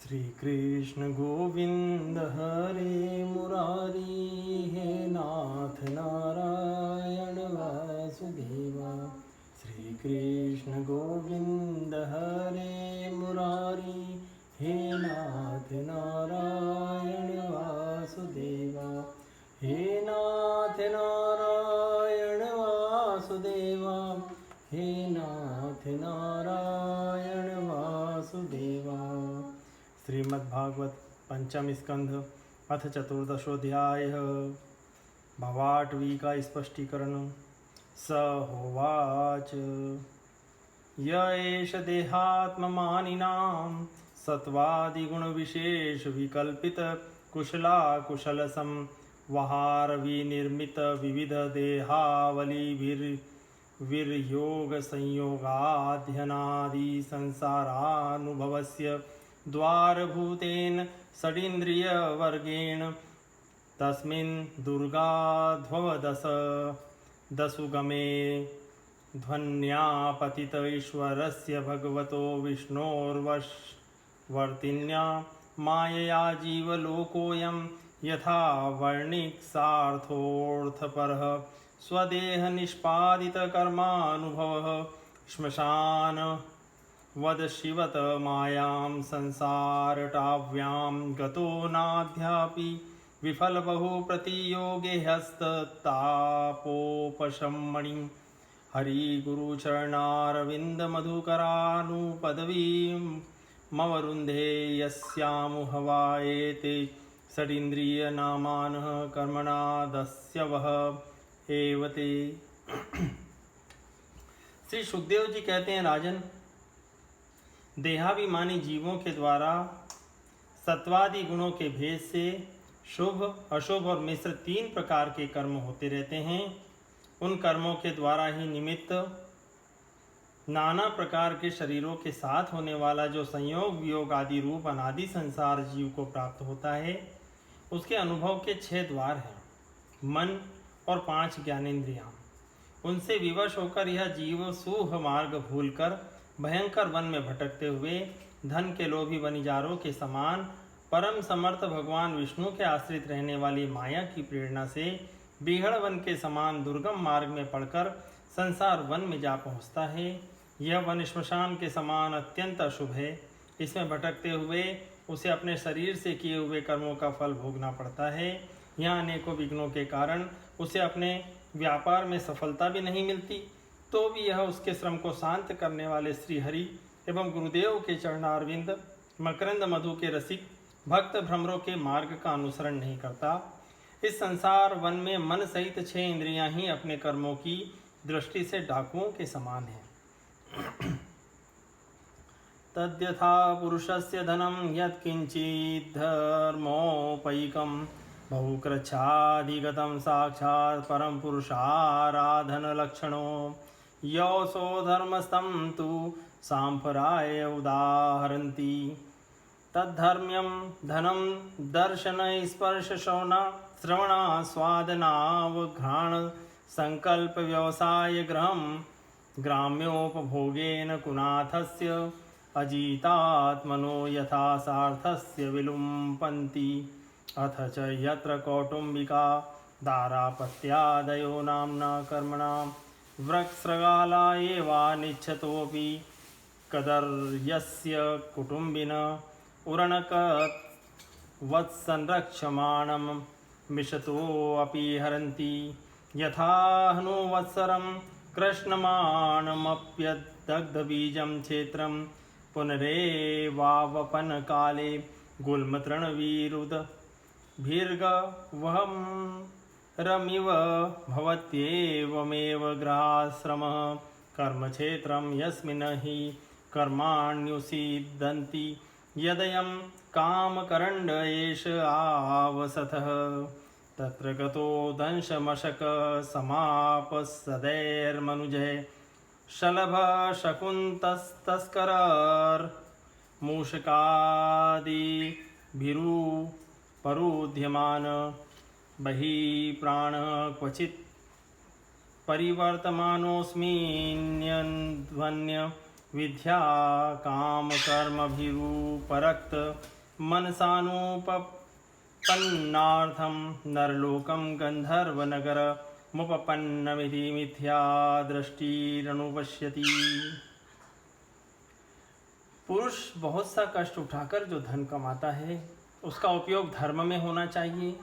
श्री कृष्ण गोविंद हरे मुरारी, हे नाथ नारायण वासुदेवा। श्री कृष्ण गोविंद हरे मुरारी, हे नाथ नारायण वासुदेवा। हे नाथ नारायण वासुदेवा, हे नाथ नारायण वासुदेवा। श्रीमद्भागवत पंचम स्कंध अथ चतुर्दशोऽध्याय। भवाटवी का स्पष्टीकरण। स होवाच, य एष देहात्ममानिनां सत्वादिगुणविशेष विकल्पित कुशला संवहार विनिर्मित विविध देहावलिभिर्योग संयोगाध्यनादि संसारानुभवस्य द्वारभूतेन षडिन्द्रियवर्गेण तस्मिन् दुर्गाध्वदसुगमे ध्वन्यापतित ईश्वरस्य भगवतो विष्णोर्वर्तिन्या मायया जीवलोकोऽयं यथा वर्णिक्सार्थोऽर्थपरः स्वदेहनिष्पादितकर्मानुभवः श्मशान वदशिवत मायां संसारटाव्यां गतो नाद्यापि विफल बहु प्रतियोगे हस्ततापोपशमणि हरिगुरुचरणारविन्द मधुकरानुपदवीं मवरुन्धे यस्यामुहवा एते षडिन्द्रियनामानः कर्मणा दस्यवः एवते। श्री सुखदेव जी कहते हैं, राजन, देहाभिमानी जीवों के द्वारा सत्वादि गुणों के भेद से शुभ, अशुभ और मिश्र तीन प्रकार के कर्म होते रहते हैं। उन कर्मों के द्वारा ही निमित्त नाना प्रकार के शरीरों के साथ होने वाला जो संयोग वियोग आदि रूप अनादि संसार जीव को प्राप्त होता है, उसके अनुभव के 6 द्वार हैं, मन और 5 ज्ञानेंद्रियां। उनसे विवश होकर यह जीव सूह मार्ग भूलकर भयंकर वन में भटकते हुए धन के लोभी वनिजारों के समान परम समर्थ भगवान विष्णु के आश्रित रहने वाली माया की प्रेरणा से बिगड़ वन के समान दुर्गम मार्ग में पड़कर संसार वन में जा पहुँचता है। यह वन श्मशान के समान अत्यंत अशुभ है। इसमें भटकते हुए उसे अपने शरीर से किए हुए कर्मों का फल भोगना पड़ता है। यहाँ अनेकों विघ्नों के कारण उसे अपने व्यापार में सफलता भी नहीं मिलती, तो भी यह उसके श्रम को शांत करने वाले श्री हरि एवं गुरुदेव के चरणारविंद मकरंद मधु के रसिक भक्त भ्रमरों के मार्ग का अनुसरण नहीं करता। इस संसार वन में मन सहित 6 इंद्रियां ही अपने कर्मों की दृष्टि से डाकुओं के समान हैं। तद्यथा पुरुषस्य धनम यत्किंचित् धर्मोपैकं बहुकृच्छाधिगतं साक्षात् परम पुरुषाराधन लक्षणो योऽसो धर्मस्तं तु सांप्रदाय उदाहरन्ति। तद्धर्म्यं धनं दर्शन स्पर्श श्रवण स्वादनावघ्राण संकल्प व्यवसाय गृहं ग्राम्योपभोगेन कुनाथस्य अजितात्मनो यथा सार्थस्य विलुम्पन्ति। अथ च यत्र कौटुम्बिका दारापत्यादयो नाम्ना कर्मणां वृक्सृगाला एवानिच्छतोऽपि कदर्यस्य कुटुम्बिन उरणकवत्संरक्षमाणं मिषतोऽपि हरन्ति। यथा हनुवत्सरं कृष्णमाणमप्यदग्धबीजं क्षेत्रं पुनरेवावपनकाले गुल्मतृणवीरुदभिर्गवहं रमिव भवत्येवमेव गृहाश्रमः कर्मक्षेत्रं यस्मिन् हि कर्माण्युसीदन्ति यदयं कामकरण्ड एष आवसथः। तत्र गतो दंशमशक समापसदैर्मनुजै शलभ शकुन्तस्तस्करार्मूषकादिभिरुपरुध्यमान बहिः प्राणः क्वचित् परिवर्तमानोऽस्मिन्यन्ध्वन्य विद्या काम कर्मभिरूपरक्त मनसानुपपन्नार्थं नरलोकं गन्धर्वनगरमुपपन्नमिति मिथ्या दृष्टिरनुपश्यति। पुरुष बहुत सा कष्ट उठाकर जो धन कमाता है उसका उपयोग धर्म में होना चाहिए।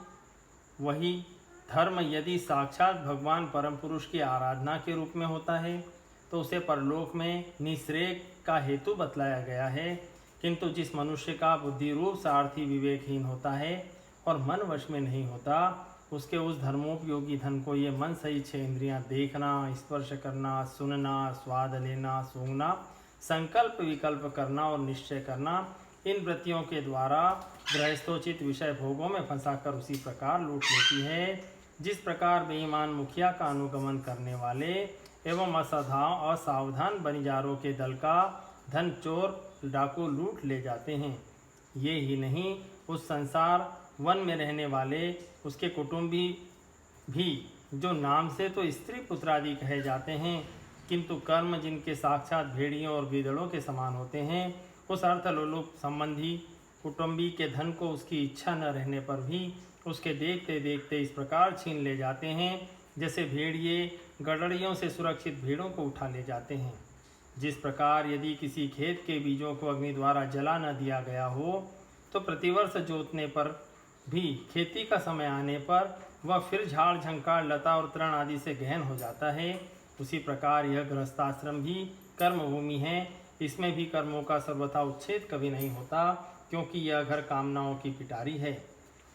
वही धर्म यदि साक्षात भगवान परम पुरुष की आराधना के रूप में होता है तो उसे परलोक में निःश्रेय का हेतु बतलाया गया है। किंतु जिस मनुष्य का बुद्धि रूप सारथी विवेकहीन होता है और मन वश में नहीं होता, उसके उस धर्मोपयोगी धन को ये मन सहित 6 इंद्रियां देखना, स्पर्श करना, सुनना, स्वाद लेना, सूंघना, संकल्प विकल्प करना और निश्चय करना, इन वृत्तियों के द्वारा गृहस्थोचित विषय भोगों में फंसाकर उसी प्रकार लूट लेती है जिस प्रकार बेईमान मुखिया का अनुगमन करने वाले एवं असावधान बनिजारों के दल का धन चोर डाकू लूट ले जाते हैं। ये ही नहीं, उस संसार वन में रहने वाले उसके कुटुंबी भी जो नाम से तो स्त्री पुत्र आदि कहे जाते हैं, किंतु कर्म जिनके साक्षात भेड़ियों और गीदड़ों के समान होते हैं, उस अर्थलोलुप संबंधी कुटुंबी के धन को उसकी इच्छा न रहने पर भी उसके देखते देखते इस प्रकार छीन ले जाते हैं जैसे भेड़िए गड़ड़ियों से सुरक्षित भेड़ों को उठा ले जाते हैं। जिस प्रकार यदि किसी खेत के बीजों को अग्नि द्वारा जला न दिया गया हो तो प्रतिवर्ष जोतने पर भी खेती का समय आने पर वह फिर झाड़ झंकार लता और तृण आदि से गहन हो जाता है, उसी प्रकार यह गृहस्थाश्रम भी कर्मभूमि है। इसमें भी कर्मों का सर्वथा उच्छेद कभी नहीं होता, क्योंकि यह घर कामनाओं की पिटारी है।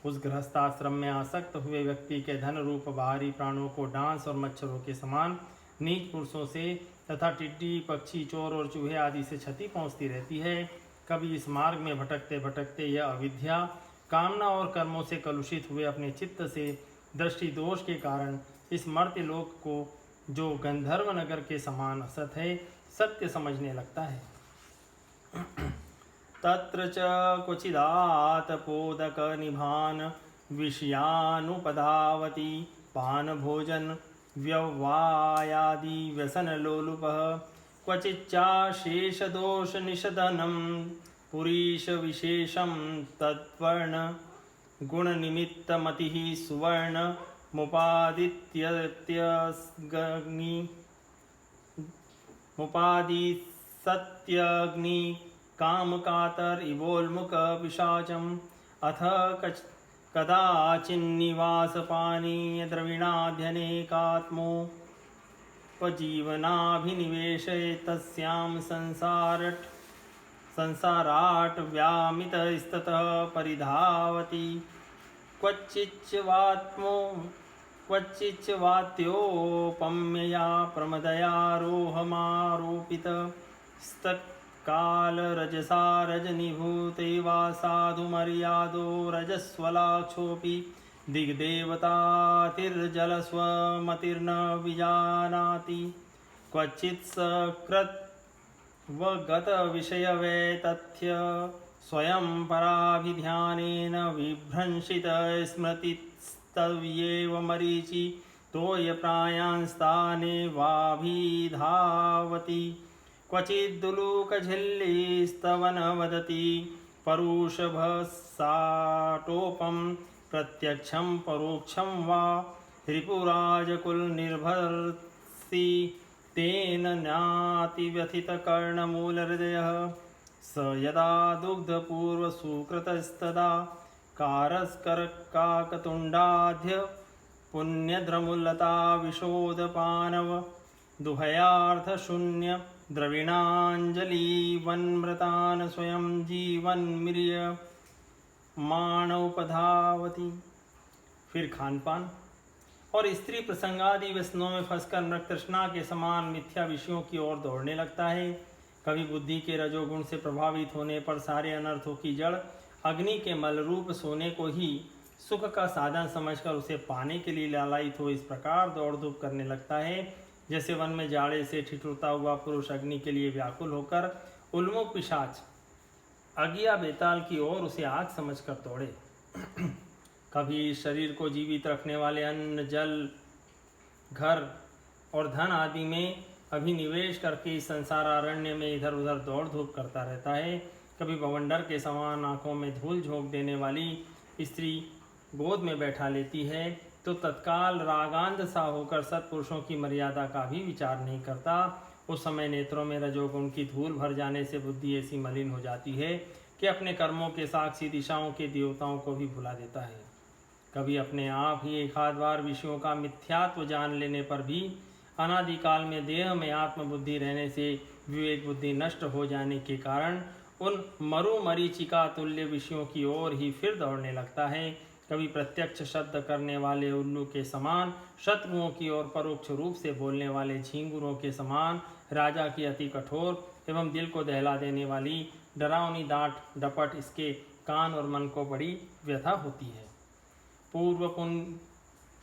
उस गृहस्थाश्रम में आसक्त हुए व्यक्ति के धन रूप बाहरी प्राणों को डांस और मच्छरों के समान नीच पुरुषों से तथा टिड्डी, पक्षी, चोर और चूहे आदि से क्षति पहुँचती रहती है। कभी इस मार्ग में भटकते भटकते यह अविद्या, कामना और कर्मों से कलुषित हुए अपने चित्त से दृष्टि दोष के कारण इस मर्त्य लोक को जो गंधर्व नगर के समान असत है सत्य समझने लगता है। तत्र च क्वचिदातपोदक निभान विषयानुपधावति पान भोजन व्यवायादि व्यसन लोलुपः क्वचिच्चाशेष दोष निषदनं पुरीश विशेषं तद्वर्ण गुण निमित्त मतिः सुवर्ण मुपादिसत्यग्नि काम कातर इवोल्मुख पिशाचम अथ कदाचिन्निवास पानीय द्रविणाध्यनेकात्मोपजीवनाभिनिवेशे तस्यां संसाराट व्यामितस्ततः परिधावति क्वचिच्च वात्योपम्यया प्रमदयारोहमारोपित स्तत्कालरजसा रजनीभूते वा साधु मर्यादो रजस्वलाक्षोऽपि दिग्देवतातिर्जलस्वमतिर्न विजानाति क्वचित् सकृद्वगतविषयवैतथ्य स्वयं पराभिध्यानेन विभ्रंशित स्मृतिस्तव्येव मरीचि तोयप्रायांस्ताने वाभिधावति क्वचिद्दुलूकझिल्लीस्तवन वदति परुषभसाटोपं प्रत्यक्षं परोक्षं वा रिपुराजकुलनिर्भर्सि तेन नातिव्यथितकर्णमूलहृदयः स यदा दुग्धपूर्वसुकृतस्तदा कारस्करकाकतुण्डाध्य पुण्यद्रमुल्लता विशोदपानव दुहयार्थशून्य द्रविणाञ्जलिवन्मृतान् स्वयं जीवन्मिर्यमाणोपधावति। फिर खानपान और स्त्री प्रसंगादि व्यसनों में फंसकर मृग तृष्णा के समान मिथ्या विषयों की ओर दौड़ने लगता है। कभी बुद्धि के रजोगुण से प्रभावित होने पर सारे अनर्थों की जड़ अग्नि के मल रूप सोने को ही सुख का साधन समझकर उसे पाने के लिए लालायित हो इस प्रकार दौड़ धूप करने लगता है जैसे वन में जाड़े से ठिठुरता हुआ पुरुष अग्नि के लिए व्याकुल होकर उल्मुख पिशाच अगिया बेताल की ओर उसे आग समझकर दौड़े। कभी शरीर को जीवित रखने वाले अन्न, जल, घर और धन आदि में अभिनिवेश करके इस संसार अरण्य में इधर उधर दौड़ धूप करता रहता है। कभी बवंडर के समान आंखों में धूल झोंक देने वाली स्त्री गोद में बैठा लेती है तो तत्काल रागांध सा होकर सत्पुरुषों की मर्यादा का भी विचार नहीं करता। उस समय नेत्रों में रजोगुण की धूल भर जाने से बुद्धि ऐसी मलिन हो जाती है कि अपने कर्मों के साक्षी दिशाओं के देवताओं को भी भुला देता है। कभी अपने आप ही एक आध बार विषयों का मिथ्यात्व जान लेने पर भी अनादिकाल में देह में आत्मबुद्धि रहने से विवेक बुद्धि नष्ट हो जाने के कारण उन मरीचिका तुल्य विषयों की ओर ही फिर दौड़ने लगता है। कभी प्रत्यक्ष शब्द करने वाले उल्लू के समान, शत्रुओं की ओर परोक्ष रूप से बोलने वाले झींगुरों के समान, राजा की अति कठोर एवं दिल को दहला देने वाली डरावनी डांट डपट इसके कान और मन को बड़ी व्यथा होती है। पूर्व पुण्य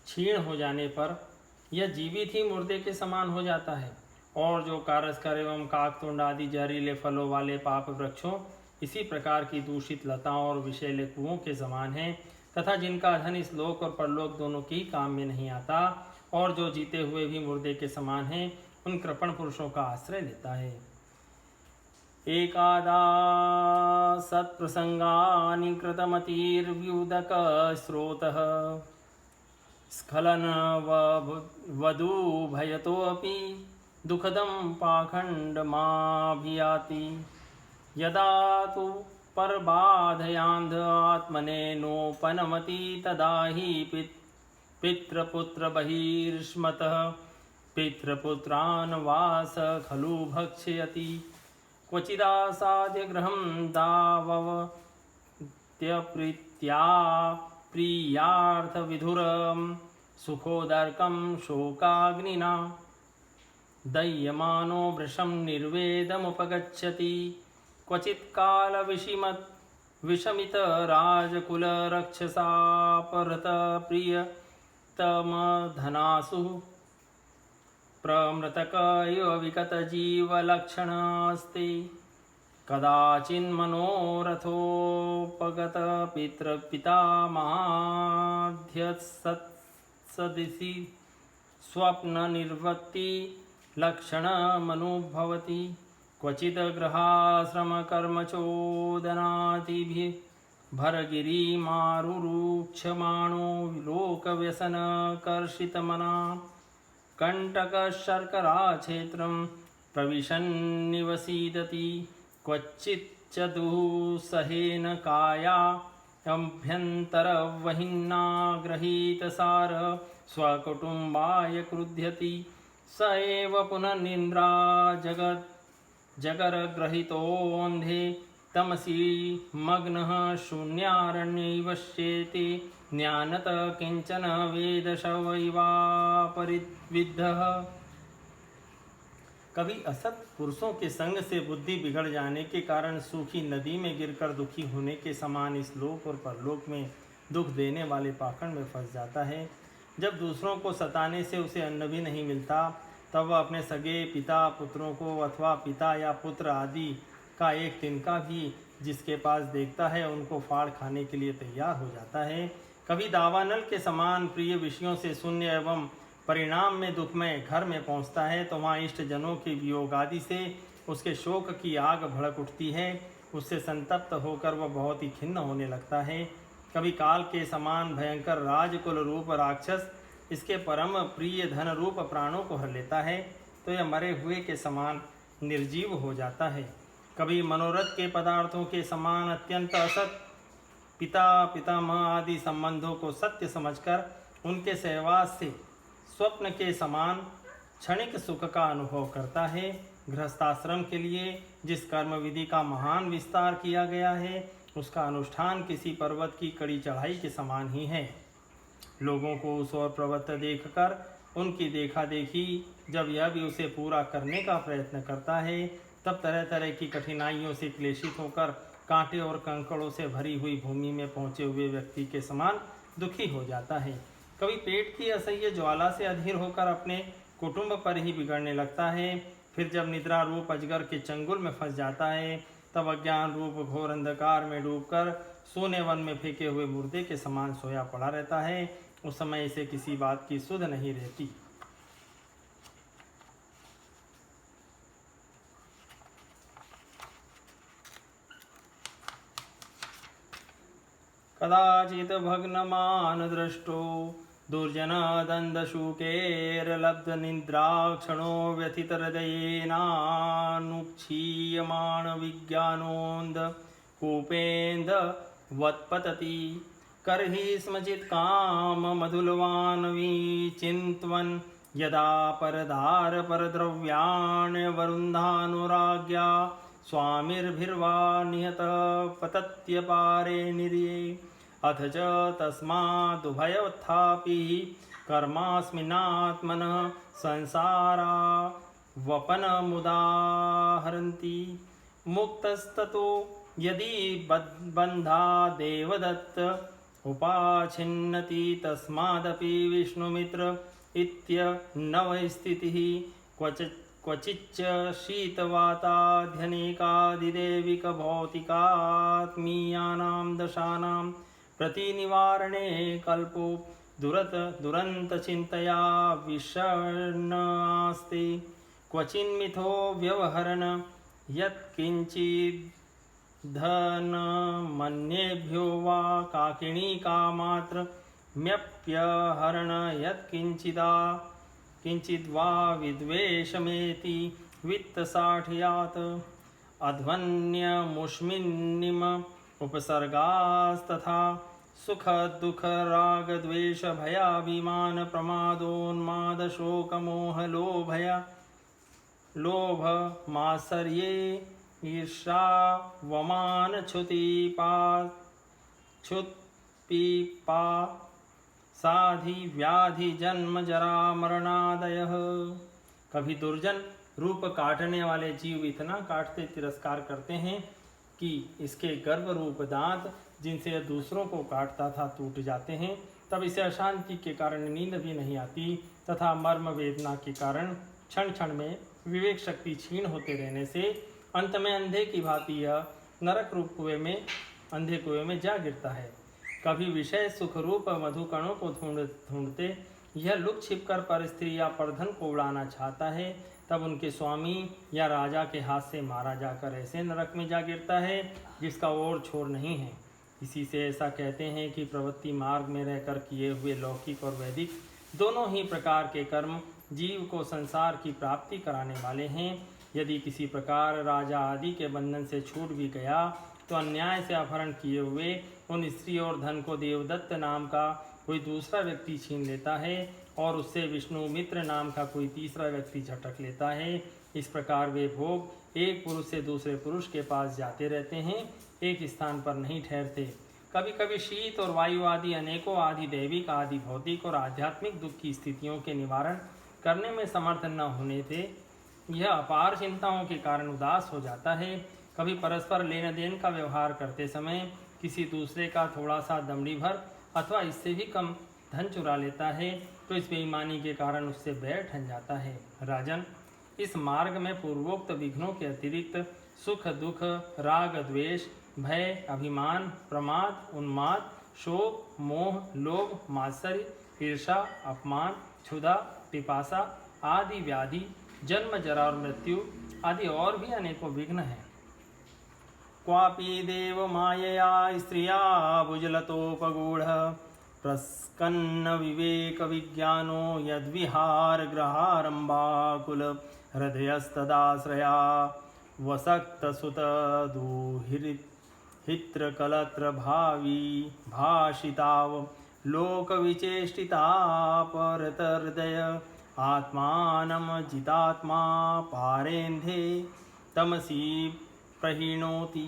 क्षीण हो जाने पर यह जीवित ही मुर्दे के समान हो जाता है और जो कारस्कर एवं काकतुंड आदि जहरीले फलों वाले पाप वृक्षों इसी प्रकार की दूषित लताओं और विषैले कुओं के समान हैं तथा जिनका धन इस लोक और परलोक दोनों के ही काम में नहीं आता और जो जीते हुए भी मुर्दे के समान हैं, उन कृपण पुरुषों का आश्रय लेता है। एकादा सत्प्रसंगानि कृतमतिर्व्युदक स्रोतः स्खलन वधू भयतोऽपि दुःखदं पाखण्डमाभियाति यदा तु परबाधयान्ध आत्मने नोपनमति तदा हि पितृपुत्र बहिर्ष्मतः पितृपुत्रान् वास खलु भक्षयति क्वचिदासाद्य गृहं दावत्यप्रीत्या प्रियार्थविधुरं सुखोदर्कं शोकाग्निना दह्यमानो वृषं निर्वेदमुपगच्छति क्वचित् कालविषमितराजकुलरक्षसापहृतप्रियतमधनासु प्रमृतक इव विगतजीवलक्षणास्ते कदाचिन्मनोरथोपगतपितृपितामहाध्यत्सदिशि स्वप्ननिर्वृत्ति लक्षणमनुभवति क्वचित् गृहाश्रमकर्मचोदनादिभिः भरगिरिमारुरुक्षमाणो लोकव्यसनकर्षितमना कण्टकशर्कराक्षेत्रं प्रविशन्निवसीदति क्वचित् च दुःसहेन काया अभ्यन्तरवहिन्ना गृहीतसार स्वकुटुम्बाय क्रुध्यति स एव पुनर्निन्द्रा जगरग्रहितोऽन्धे तमसि मग्नः शून्यारण्यैवश्येति ज्ञानत किंचन वेदशवैवापरिविद्धः। कभी असत पुरुषों के संग से बुद्धि बिगड़ जाने के कारण सूखी नदी में गिरकर दुखी होने के समान इस लोक और परलोक में दुख देने वाले पाखंड में फंस जाता है। जब दूसरों को सताने से उसे अन्न भी नहीं मिलता तब वह अपने सगे पिता पुत्रों को अथवा पिता या पुत्र आदि का एक तिनका भी जिसके पास देखता है उनको फाड़ खाने के लिए तैयार हो जाता है। कभी दावानल के समान प्रिय विषयों से शून्य एवं परिणाम में दुखमय घर में पहुंचता है तो वहाँ इष्ट जनों के वियोग आदि से उसके शोक की आग भड़क उठती है। उससे संतप्त होकर वह बहुत ही खिन्न होने लगता है। कभी काल के समान भयंकर राजकुल रूप राक्षस इसके परम प्रिय धन रूप प्राणों को हर लेता है तो यह मरे हुए के समान निर्जीव हो जाता है। कभी मनोरथ के पदार्थों के समान अत्यंत असत पिता पितामह आदि संबंधों को सत्य समझकर उनके सहवास से स्वप्न के समान क्षणिक सुख का अनुभव करता है। गृहस्थाश्रम के लिए जिस कर्म विधि का महान विस्तार किया गया है उसका अनुष्ठान किसी पर्वत की कड़ी चढ़ाई के समान ही है। लोगों को उस और प्रवृत्त देखकर उनकी देखा देखी जब यह भी उसे पूरा करने का प्रयत्न करता है तब तरह तरह की कठिनाइयों से क्लेशित होकर कांटे और कंकड़ों से भरी हुई भूमि में पहुंचे हुए व्यक्ति के समान दुखी हो जाता है। कभी पेट की असह्य ज्वाला से अधीर होकर अपने कुटुंब पर ही बिगड़ने लगता है। फिर जब निद्रा रूप अजगर के चंगुल में फंस जाता है तब अज्ञान रूप घोर अंधकार में डूबकर सोने वन में फेंके हुए मुर्दे के समान सोया पड़ा रहता है। उस समय इसे किसी बात की सुध नहीं रहती। कदाचित् भग्नमान दृष्टो दुर्जनदन्दशूकेर्लब्धनिद्राक्षणो व्यथितहृदयेनानुक्षीयमाण विज्ञानोन्द कूपेन्द वत्पतति कर्हि स्मचित् काममधुलवान् विचिन्त्वन् यदा परदार परद्रव्याण्यवरुन्धानुराज्ञा स्वामिर्भिर्वा निहतः पतत्यपारे निर्ये अथ च तस्मादुभयोत्थापि कर्मास्मिन्नात्मनः संसारा वपनमुदाहरन्ति मुक्तस्ततो यदि बन्धा देवदत्त उपाछिन्नति तस्मादपि विष्णुमित्र इत्यनवस्थितिः क्वचिच्च शीतवाताध्यनेकादिदेविकभौतिकात्मीयानां दशानां प्रतिनिवारणे कल्पो दुरन्तचिन्तया विषण्णास्ते क्वचिन्मिथो व्यवहरन् यत्किञ्चिद्धनमन्येभ्यो वा काकिणीकामात्र म्यप्यहरण यत्किञ्चिद्वा विद्वेषमेति वित्तसाठयात् अध्वन्यमुष्मिन्निम उपसर्गास्तथा सुख दुख राग द्वेष भयाभिमान प्रमादोन्माद शोक मोह लोभ मात्सर्ये ईर्षा वमान क्षुत्पिपा साधि व्याधि जन्म जरा मरणादयः। कभी दुर्जन रूप काटने वाले जीव इतना काटते तिरस्कार करते हैं कि इसके गर्भ रूप दांत जिनसे यह दूसरों को काटता था टूट जाते हैं। तब इसे अशांति के कारण नींद भी नहीं आती तथा मर्म वेदना के कारण क्षण क्षण में विवेक शक्ति क्षीण होते रहने से अंत में अंधे की भांति यह नरक रूप अंधे कुएं में जा गिरता है। कभी विषय सुख रूप मधुकणों को ढूंढते यह लुक छिपकर पर स्त्री या परधन को उड़ाना चाहता है। तब उनके स्वामी या राजा के हाथ से मारा जाकर ऐसे नरक में जा गिरता है जिसका और छोर नहीं है। इसी से ऐसा कहते हैं कि प्रवृत्ति मार्ग में रहकर किए हुए लौकिक और वैदिक दोनों ही प्रकार के कर्म जीव को संसार की प्राप्ति कराने वाले हैं। यदि किसी प्रकार राजा आदि के बंधन से छूट भी गया तो अन्याय से अपहरण किए हुए उन स्त्री और धन को देवदत्त नाम का कोई दूसरा व्यक्ति छीन लेता है और उससे विष्णु मित्र नाम का कोई तीसरा व्यक्ति झटक लेता है। इस प्रकार वे भोग एक पुरुष से दूसरे पुरुष के पास जाते रहते हैं, एक स्थान पर नहीं ठहरते। कभी कभी शीत और वायु आदि अनेकों आदि दैविक आदि भौतिक और आध्यात्मिक दुख की स्थितियों के निवारण करने में समर्थ न होने से यह अपार चिंताओं के कारण उदास हो जाता है। कभी परस्पर लेन देन का व्यवहार करते समय किसी दूसरे का थोड़ा सा दमड़ी भर अथवा इससे भी कम धन चुरा लेता है तो इस बेईमानी के कारण उससे बैर ठन जाता है। राजन, इस मार्ग में पूर्वोक्त विघ्नों के अतिरिक्त सुख दुख राग द्वेष भय अभिमान प्रमाद उन्माद शोक मोह लोभ मात्सर्य ईर्षा अपमान क्षुधा पिपासा आदि व्याधि जन्म जरा और मृत्यु आदि और भी अनेकों विघ्न हैं। क्वापि देव मायया स्त्रिया भुजलतोपगूढ़ प्रस्कन्न विवेक विज्ञानो यद्विहार ग्रहारंभाकुल हृदयस्तदाश्रया वसक्त सुत दुहित्र कलत्र भावी भाषिताव लोक विचेष्टिता परत हृदय आत्मानं जितात्मा पारेन्धे तमसी प्रहीणोति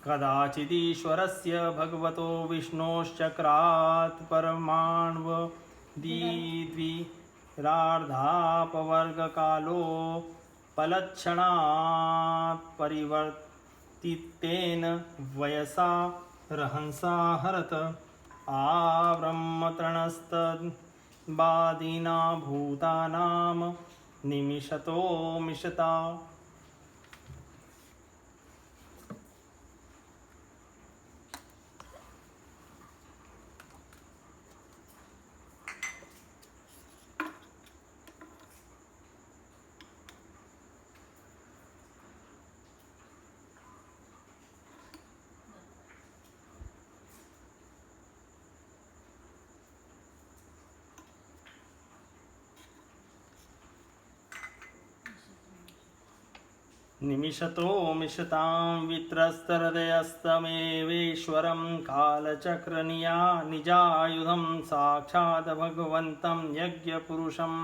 कदाचिदीश्वरस्य भगवतो विष्णोश्चक्रात् परमाण्वदिद्विरार्धापवर्गकालो पलक्षणात् परिवर्तितेन वयसा रहंसा हरत आब्रह्मतृणस्तद्बादिना भूतानां निमिषतो मिषता। निमिषतो मिषतां वित्रस्तहृदयस्तमेवेश्वरं कालचक्रनिया निजायुधं साक्षात् भगवन्तं यज्ञपुरुषं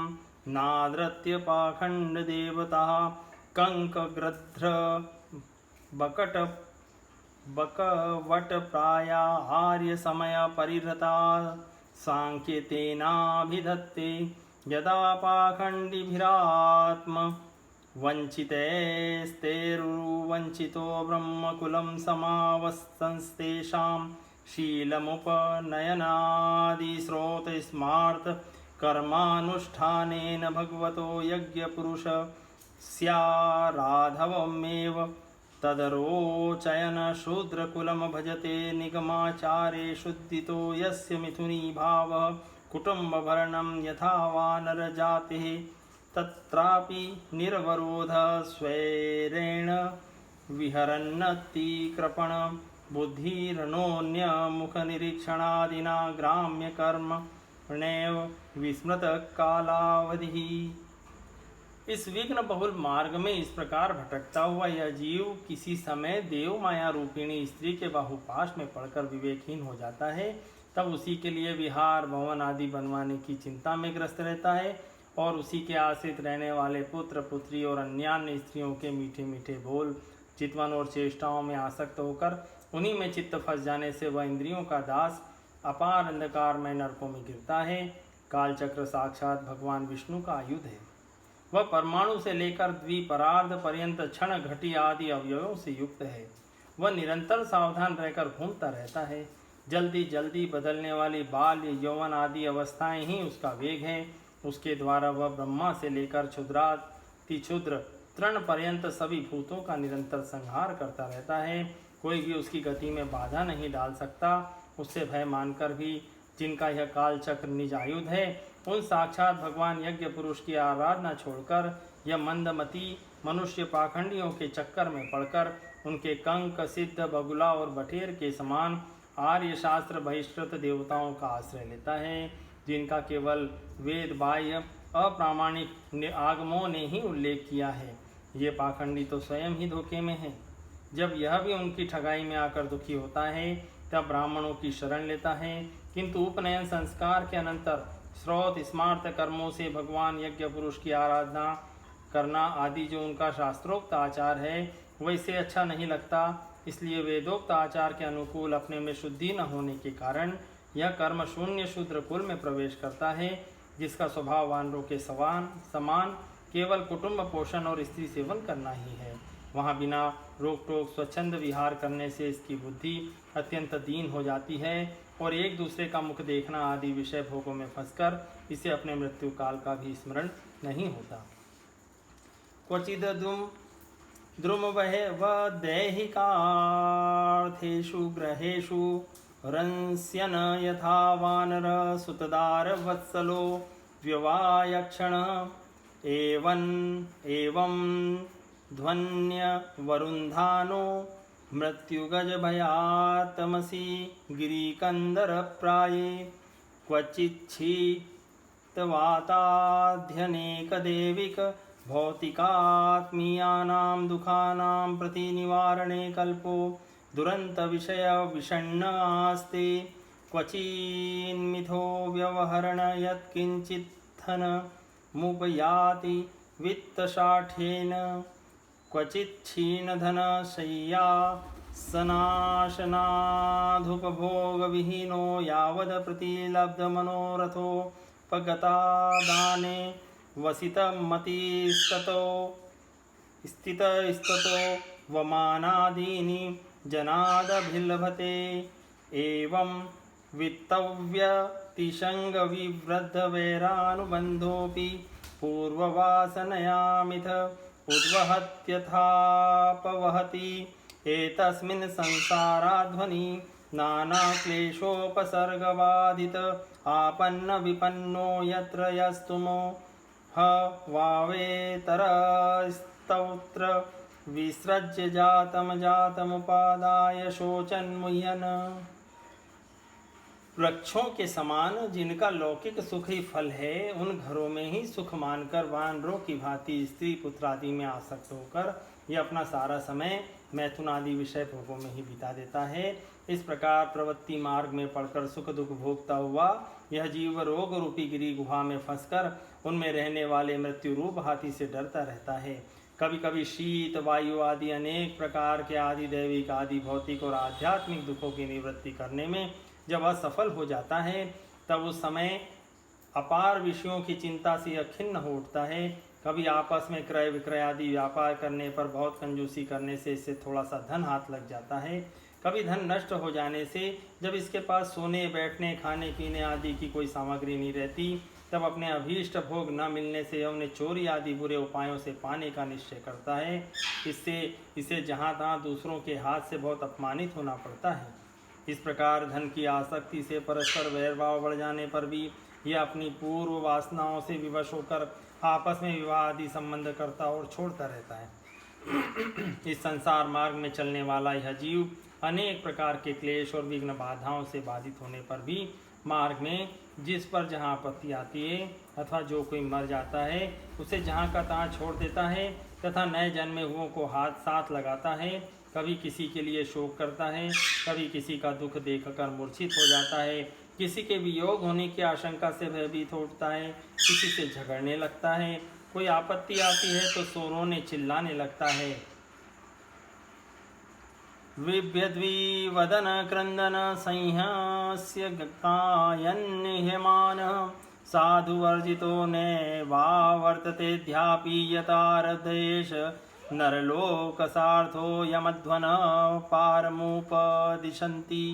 नादृत्य पाखण्डदेवतः कंकग्रध्र बकवटप्राया आर्यसमयपरिहृता सांख्यतेनाभिधत्ते यदा पाखण्डिभिरात्म वञ्चितैस्तेरुवञ्चितो ब्रह्मकुलं समावस्तंस्तेषां शीलमुपनयनादिस्रोतस्मार्थ कर्मानुष्ठानेन भगवतो यज्ञपुरुषस्याराधवमेव तदरोचयन शूद्रकुलं भजते निगमाचारे शुद्धितो यस्य मिथुनी भावः कुटुम्बभरणं यथा वानरजातिः तत्रापि निर्वरोध स्वैरेण विहरन्नतिकृपण बुद्धिरनोन्यमुखनिरीक्षणादिना ग्राम्यकर्मण्येव विस्मृतकालावधिः। इस विघ्न बहुल मार्ग में इस प्रकार भटकता हुआ यह जीव किसी समय देव माया रूपिणी स्त्री के बाहुपाश में पड़कर विवेकहीन हो जाता है। तब उसी के लिए विहार भवन आदि बनवाने की चिंता में ग्रस्त रहता है और उसी के आश्रित रहने वाले पुत्र पुत्री और अन्यान्य स्त्रियों के मीठे मीठे बोल चितवन और चेष्टाओं में आसक्त होकर उन्हीं में चित्त फंस जाने से वह इंद्रियों का दास अपार अंधकार में नरकों में गिरता है। कालचक्र साक्षात भगवान विष्णु का आयुध है। वह परमाणु से लेकर द्विपरार्ध पर्यंत क्षण घटी आदि अवयवों से युक्त है। वह निरंतर सावधान रहकर घूमता रहता है। जल्दी जल्दी बदलने वाली बाल्य यौवन आदि अवस्थाएं ही उसका वेग है। उसके द्वारा वह ब्रह्मा से लेकर क्षुद्राति क्षुद्र तृण पर्यंत सभी भूतों का निरंतर संहार करता रहता है। कोई भी उसकी गति में बाधा नहीं डाल सकता। उससे भय मानकर भी जिनका यह कालचक्र निज आयुध है उन साक्षात भगवान यज्ञ पुरुष की आराधना छोड़कर यह मंदमती मनुष्य पाखंडियों के चक्कर में पड़कर उनके कंक सिद्ध बगुला और बटेर के समान आर्य शास्त्र बहिष्कृत देवताओं का आश्रय लेता है, जिनका केवल वेद बाह्य अप्रामाणिक आगमों ने ही उल्लेख किया है। ये पाखंडी तो स्वयं ही धोखे में है। जब यह भी उनकी ठगाई में आकर दुखी होता है तब ब्राह्मणों की शरण लेता है, किंतु उपनयन संस्कार के अनंतर स्रोत स्मार्त कर्मों से भगवान यज्ञ पुरुष की आराधना करना आदि जो उनका शास्त्रोक्त आचार है वैसे अच्छा नहीं लगता। इसलिए वेदोक्त आचार के अनुकूल अपने में शुद्धि न होने के कारण यह कर्म शून्य शूद्र कुल में प्रवेश करता है, जिसका स्वभाव वानरों के समान केवल कुटुंब पोषण और स्त्री सेवन करना ही है। वहाँ बिना रोक टोक स्वच्छंद विहार करने से इसकी बुद्धि अत्यंत दीन हो जाती है और एक दूसरे का मुख देखना आदि विषय भोगों में फंसकर इसे अपने मृत्यु काल का भी स्मरण नहीं होता। क्वचिद द्रुम वह दैहिकार्थेषु ग्रहेषु रंस्यन यथा वानर सुतदार वत्सलो व्यवायक्षण एवं ध्वन्य वरुन्धानो मृत्युगज भयातमसि गिरिकन्दरप्राये क्वचिच्छीतवाताध्यनेकदेविक भौतिकात्मीयानां दुःखानां प्रतिनिवारणे कल्पो दुरन्तविषयविषण्णास्ते क्वचिन्मिथो व्यवहरण यत्किञ्चिद्धनमुपयाति वित्तशाठ्येन क्वचिच्छीनधनशय्यासनाशनाधुपभोगविहीनो यावदप्रतिलब्धमनोरथोपगतादाने वसितमतिस्ततो वमानादीनि जनादभिलभते एवं वित्तव्यतिशङ्गविवृद्धवैरानुबन्धोऽपि पूर्ववासनयामिथ उद्वहत्यथापवहति एतस्मिन् संसाराध्वनि नानाक्लेशोपसर्गबाधित आपन्न विपन्नो यत्र यस्तुमो ह वावेतरस्तौत्र विसृज्य जातमुपादाय शोचन्मुह्यन्। वृक्षों के समान जिनका लौकिक सुख ही फल है, उन घरों में ही सुख मानकर वानरों की भांति स्त्री पुत्र आदि में आसक्त होकर ये अपना सारा समय मैथुन आदि विषय भोगों में ही बिता देता है। इस प्रकार प्रवृत्ति मार्ग में पड़कर सुख दुख भोगता हुआ यह जीव रोग रूपी गिरी गुहा में फंसकर उनमें रहने वाले मृत्यु रूप हाथी से डरता रहता है। कभी कभी शीत वायु आदि अनेक प्रकार के आदि दैविक आदि भौतिक और आध्यात्मिक दुखों की निवृत्ति करने में जब असफल हो जाता है, तब उस समय अपार विषयों की चिंता से यह खिन्न हो उठता है। कभी आपस में क्रय विक्रय आदि व्यापार करने पर बहुत कंजूसी करने से इससे थोड़ा सा धन हाथ लग जाता है। कभी धन नष्ट हो जाने से जब इसके पास सोने बैठने खाने पीने आदि की कोई सामग्री नहीं रहती, तब अपने अभीष्ट भोग न मिलने से उन्हें चोरी आदि बुरे उपायों से पाने का निश्चय करता है। इससे इसे जहाँ तहाँ दूसरों के हाथ से बहुत अपमानित होना पड़ता है। इस प्रकार धन की आसक्ति से परस्पर वैरभाव बढ़ जाने पर भी यह अपनी पूर्व वासनाओं से विवश होकर आपस में विवाह आदि संबंध करता और छोड़ता रहता है। इस संसार मार्ग में चलने वाला यह जीव अनेक प्रकार के क्लेश और विघ्न बाधाओं से बाधित होने पर भी मार्ग में जिस पर जहाँ आपत्ति आती है अथवा जो कोई मर जाता है उसे जहाँ का तहाँ छोड़ देता है तथा नए जन्मे हुओं को हाथ साथ लगाता है। कभी किसी के लिए शोक करता है, कभी किसी का दुख देखकर मूर्छित हो जाता है, किसी के वियोग होने की आशंका से भयभीत होता है, किसी से झगड़ने लगता है, कोई आपत्ति आती है तो सोरोने चिल्लाने लगता है। विभ्यद्विवदन क्रंदन संह्यस्य कायन्निह्यमान साधुवर्जितो नैवावर्ततेऽध्यापि यतारदेश नरलोकसार्थो यमध्वन पारमुपदिशन्ति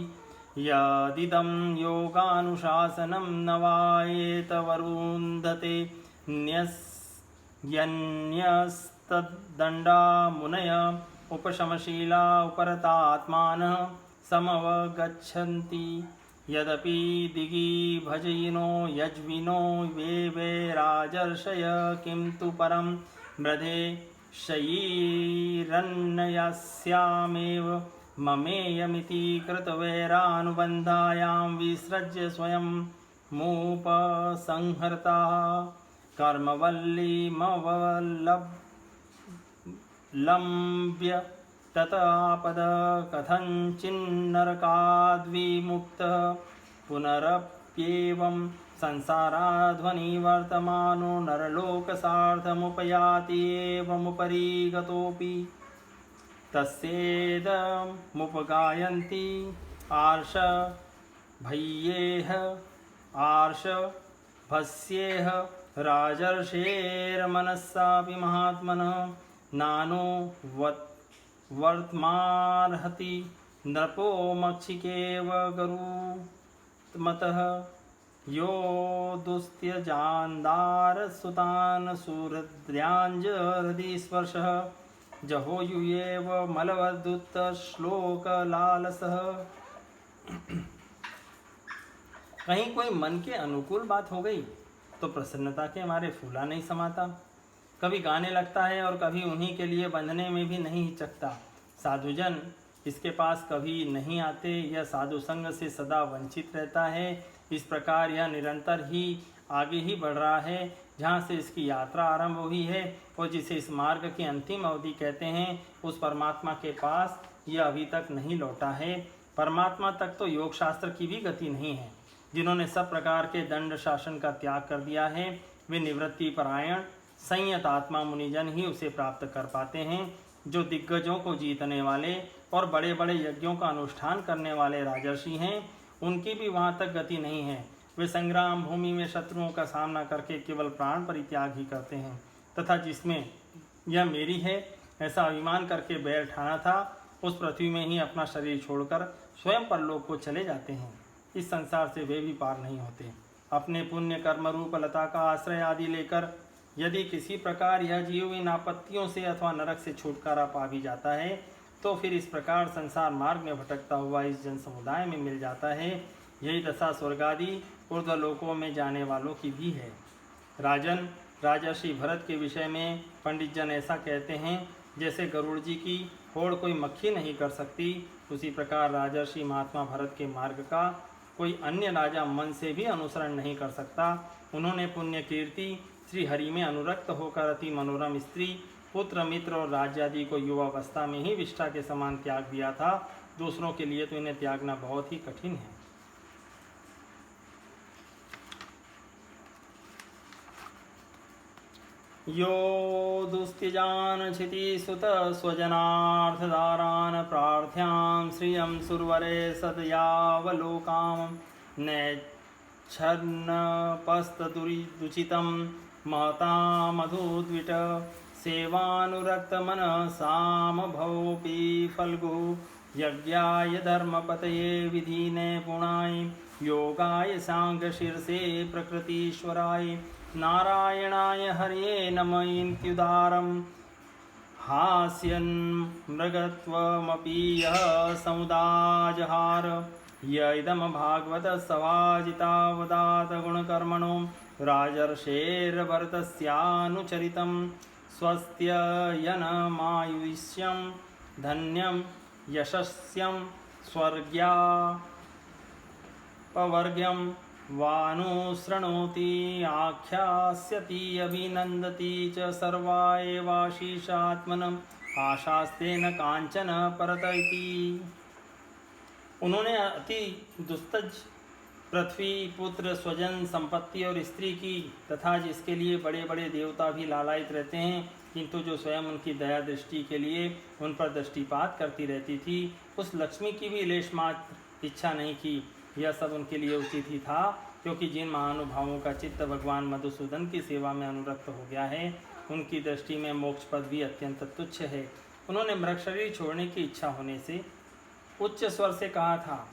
यदिदं योगानुशासनं न वायेतवरुन्धते यन्यस्तद्दण्डा मुनय उपशमशीला उपरतात्मानः समवगच्छन्ति यदपि दिगि भजयिनो यज्विनो वे राजर्षय किं तु परं मृधे शयीरन्यस्यामेव ममेयमिति कृतवैरानुबन्धायां विसृज्य स्वयं मुपसंहर्ता कर्मवल्लीमवलम्ब्य ततापद कथञ्चिन्नरकाद्विमुक्तः पुनरप्येवं संसाराध्वनि वर्तमानो नरलोकसार्थमुपयाति एवमुपरि गतोऽपि तस्येदमुपगायन्ति आर्ष भस्येह राजर्षेर्मनस्सापि महात्मनः नानो वर्त्मार्हति नृपो मक्षिकेव गरुत्मतः यो दुस्त्यजान्दारसुतान् सुहृद्याञ्जहृदि स्पर्शः जहो युयेव मलवदुत्तश्लोकलालसः। कहीं कोई मन के अनुकूल बात हो गई तो प्रसन्नता के मारे फूला नहीं समाता, कभी गाने लगता है और कभी उन्हीं के लिए बंधने में भी नहीं हिचकता। साधुजन इसके पास कभी नहीं आते, यह साधु संग से सदा वंचित रहता है। इस प्रकार यह निरंतर ही आगे ही बढ़ रहा है। जहाँ से इसकी यात्रा आरंभ हुई है और जिसे इस मार्ग की अंतिम अवधि कहते हैं, उस परमात्मा के पास यह अभी तक नहीं लौटा है। परमात्मा तक तो योग शास्त्र की भी गति नहीं है। जिन्होंने सब प्रकार के दंड शासन का त्याग कर दिया है, वे निवृत्ति परायण संयत आत्मा मुनिजन ही उसे प्राप्त कर पाते हैं। जो दिग्गजों को जीतने वाले और बड़े बड़े यज्ञों का अनुष्ठान करने वाले राजर्षि हैं, उनकी भी वहाँ तक गति नहीं है। वे संग्राम भूमि में शत्रुओं का सामना करके केवल प्राण परित्याग ही करते हैं तथा जिसमें यह मेरी है ऐसा अभिमान करके बैर ठाना था, उस पृथ्वी में ही अपना शरीर छोड़कर स्वयं परलोक को चले जाते हैं। इस संसार से वे भी पार नहीं होते। अपने पुण्य कर्म रूप लता का आश्रय आदि लेकर यदि किसी प्रकार यह जीव इन आपत्तियों से अथवा नरक से छुटकारा पा भी जाता है, तो फिर इस प्रकार संसार मार्ग में भटकता हुआ इस जन समुदाय में मिल जाता है। यही दशा स्वर्ग आदि ऊर्ध्वलोकों में जाने वालों की भी है। राजन, राजर्षि भरत के विषय में पंडित जन ऐसा कहते हैं, जैसे गरुड़ जी की होड़ कोई मक्खी नहीं कर सकती, उसी प्रकार राजर्षि महात्मा भरत के मार्ग का कोई अन्य राजा मन से भी अनुसरण नहीं कर सकता। उन्होंने पुण्य कीर्ति श्री हरि में अनुरक्त होकर अति मनोरम स्त्री पुत्र मित्र और राज्य आदि को युवावस्था में ही विष्ठा के समान त्याग दिया था, दूसरों के लिए तो इन्हें त्यागना बहुत ही कठिन है। यो दुस्तिजान क्षितिसुत स्वजनार्थदारान् प्रार्थ्यां श्रियं सुरवरे सदयावलोकां नैच्छन्नपस्तदुचितं महता मधुद्विट सेवानुरक्तमनसामभवोऽपि फल्गु यज्ञाय धर्मपतये विधिने पुणाय योगाय सांख्यशीर्षे प्रकृतीश्वराय नारायणाय हरये नमयन्त्युदारं हास्यन् मृगत्वमपि यः समुदाजहार य इदं भागवत सवाजितावदात गुणकर्मणो राजर्षेर्भरतस्यानुचरितं स्वस्त्ययनमायुष्यं धन्यं यशस्यं स्वर्ग्यापवर्ग्यं वानुशृणोति आख्यास्यति अभिनन्दति च सर्वा एवाशीषात्मनम् आशास्तेन कांचन परत इति। उन्होंने अति दुस्तज पृथ्वी, पुत्र, स्वजन, संपत्ति और स्त्री की तथा जिसके लिए बड़े बड़े देवता भी लालायित रहते हैं, किंतु जो स्वयं उनकी दया दृष्टि के लिए उन पर दृष्टिपात करती रहती थी, उस लक्ष्मी की भी लेश मात्र इच्छा नहीं की। यह सब उनके लिए उचित ही था, क्योंकि जिन महानुभावों का चित्त भगवान मधुसूदन की सेवा में अनुरक्त हो गया है, उनकी दृष्टि में मोक्ष पद भी अत्यंत तुच्छ है। उन्होंने मृग शरीर छोड़ने की इच्छा होने से उच्च स्वर से कहा था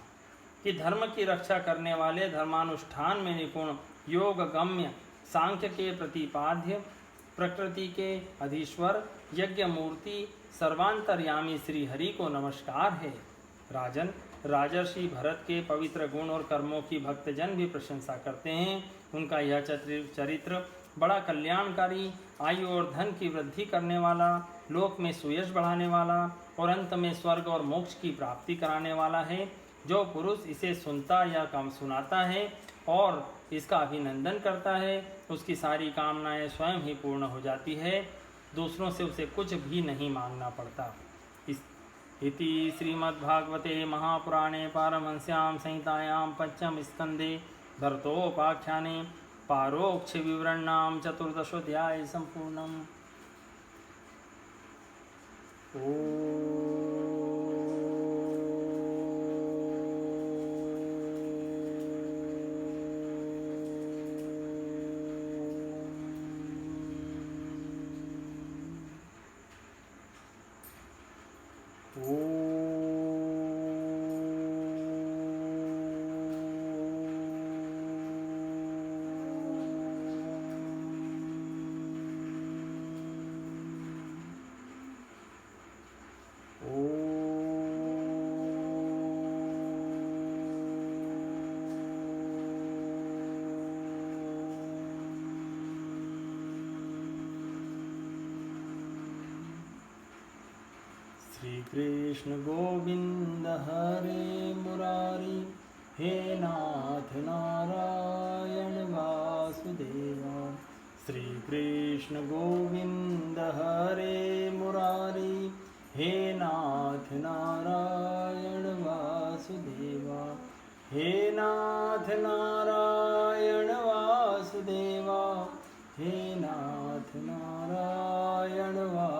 कि धर्म की रक्षा करने वाले, धर्मानुष्ठान में निपुण, योग गम्य, सांख्य के प्रतिपाद्य, प्रकृति के अधीश्वर, यज्ञ मूर्ति, सर्वांतर्यामी श्री हरि को नमस्कार है। राजन, राजर्षि भरत के पवित्र गुण और कर्मों की भक्तजन भी प्रशंसा करते हैं। उनका यह चरित्र बड़ा कल्याणकारी, आयु और धन की वृद्धि करने वाला, लोक में सुयश बढ़ाने वाला और अंत में स्वर्ग और मोक्ष की प्राप्ति कराने वाला है। जो पुरुष इसे सुनता या काम सुनाता है और इसका अभिनंदन करता है, उसकी सारी कामनाएं स्वयं ही पूर्ण हो जाती है, दूसरों से उसे कुछ भी नहीं मांगना पड़ता। इति श्रीमद्भागवते महापुराणे पारमहंस्यां संहितायां पंचम स्कंधे भरतोपाख्याने पारोक्ष विवरणां चतुर्दशोऽध्याय सम्पूर्णम्। श्री कृष्ण गोविंद हरे मुरारी, हे नाथ नारायण वासुदेवा। श्री कृष्ण गोविंद हरे मुरारी, हे नाथ नारायण वासुदेवा। हे नाथ नारायण वासुदेवा, हे नाथ नारायण वासुदेवा।